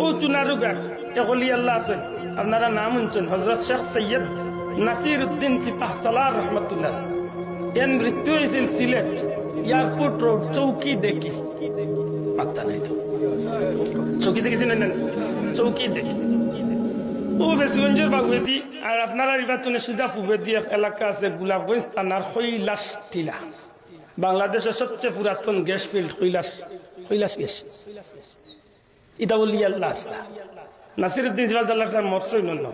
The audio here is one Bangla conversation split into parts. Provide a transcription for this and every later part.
ও চুনারুঘাট একলি আল্লাহ আছেন আপনারা নাম শুনছেন হযরত শেখ সৈয়দ নাসির উদ্দিন সিপাহ সালার রহমতুল্লাহ। এর মৃত্যু হয়েছিল সিলেট এয়ারপোর্ট রোড চৌকি দেখি, পাত্তা নাই তো চৌকি দেখেছিলেন না? চৌকি দেখি ও বেসুগঞ্জের বাগুয়েদি। আর আপনারা নির্বাচনে সুজা ফুবেদি এলাকা আছে গোলাপগঞ্জ থানার কৈলাস টিলা, বাংলাদেশের সবচেয়ে পুরাতন গ্যাস ফিল্ড কৈলাস গ্যাস। এটা বলি আল্লাহ আসলা নাসিরুদ্দিন সিপাহ সালার মরসই নন,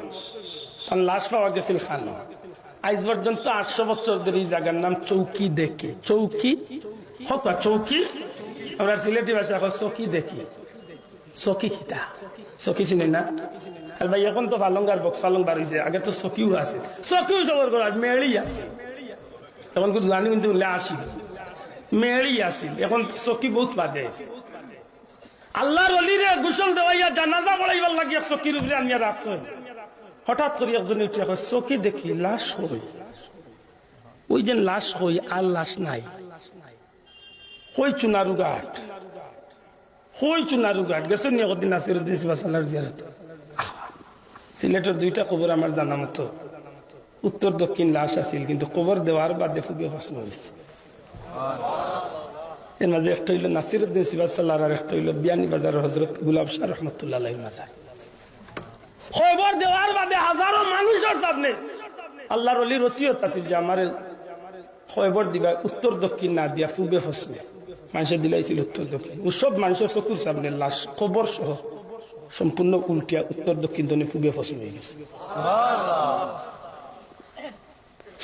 তার লাশ পাওয়া গেছিল খানো। আজ পর্যন্ত 800 বছর ধরে এই জায়গার নাম চৌকি দেখি। চৌকি হক চৌকি, আমরা সিলেটি ভাষা চৌকি দেখি। চকি খিতা চকি চিনি না? আর ভাই এখন তো পালঙ্গার বক্স পালং বাড়িছে, আগে তো চকিও আছে, চকিও সবর করা মেড়ি আছে। এখন কিন্তু জানি কিন্তু আসি মেড়ি আছিল, এখন চকি বহুত বাদে আছে। আল্লাহর অলিরে গোসল দেওয়াইয়া জানাজা পড়াইবার লাগিয়া চকির উপরে আনিয়া রাখছ। হঠাৎ করে একজন উঠে চকি দেখি লাশ হই, ওই যে লাশ হই আর লাশ নাই। কই চুনারুঘাট, কই চুনারুঘাট গেছো নি একদিন নাসিরুদ্দিন সিপাহ সালার জিয়ারত। সিলেটের 2টা কবর আমার জানা মতো উত্তর দক্ষিণ লাশ আছিল, কিন্তু কবর দেওয়ার বাদে ফুগে প্রশ্ন হয়েছে। এর মাঝে একটা হইল নাসিরুদ্দিন সিপাহ সালার, আর একটা হইল বিয়ানীবাজার হযরত গুলাব শাহ রহমতুল্লাহ আলাইহির মাজার। খবর দেওয়ার বাদে হাজারো মানুষের সামনে আল্লাহর ওলির ওসিয়ত আছিল যে আমার খবর দিবা উত্তর দক্ষিণ না দিয়া ফুবে ফসলে। মানুষের দিলাইছিল উত্তর দক্ষিণ, ও সব মানুষের চকুর সামনে লাশ খবর সহ সম্পূর্ণ উল্টিয়া উত্তর দক্ষিণ ধনে ফুবে ফসল হয়ে গেছে।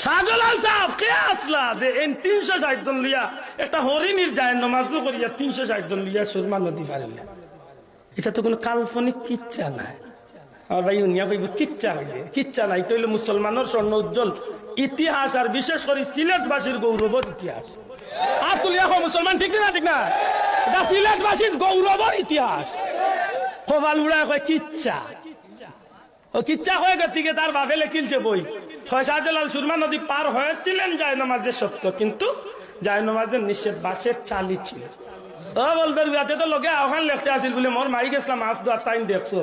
শাহজালাল সাহেব কে আসলা যে 360 জন লইয়া একটা হরিণীর যায় নমাজও করিয়া 360 জন লইয়া সুরমা নদী পারিলেন। এটা তো কোনো কাল্পনিক কিচ্ছা নাই। আমার ভাই উনিয়া ভাই কিচ্ছা হইলে কিচ্ছা নাই, এটা হইলে মুসলমানের স্বর্ণ উজ্জ্বল ইতিহাস, আর বিশেষ করে সিলেটবাসীর গৌরবর ইতিহাস। আজ তুলি এখন মুসলমান ঠিক না? ঠিক না? এটা সিলেটবাসীর গৌরবর ইতিহাস। কপাল উড়ায় কয় কিচ্ছা, ও কিচ্ছা হয়ে গেছে তার বাপে লেখিলছে বই। শাহজালাল সুরমা নদী পার হয়েছিলেন যায় নামাজের সত্য, কিন্তু যায় নামাজের নিষেধ বাসের চালি ছিল। ও বলতে তো লগে আহ্বান লেখতে আসিল বলে মোর মাই গেছিলাম মাছ দোয়ার টাইম দেখছো।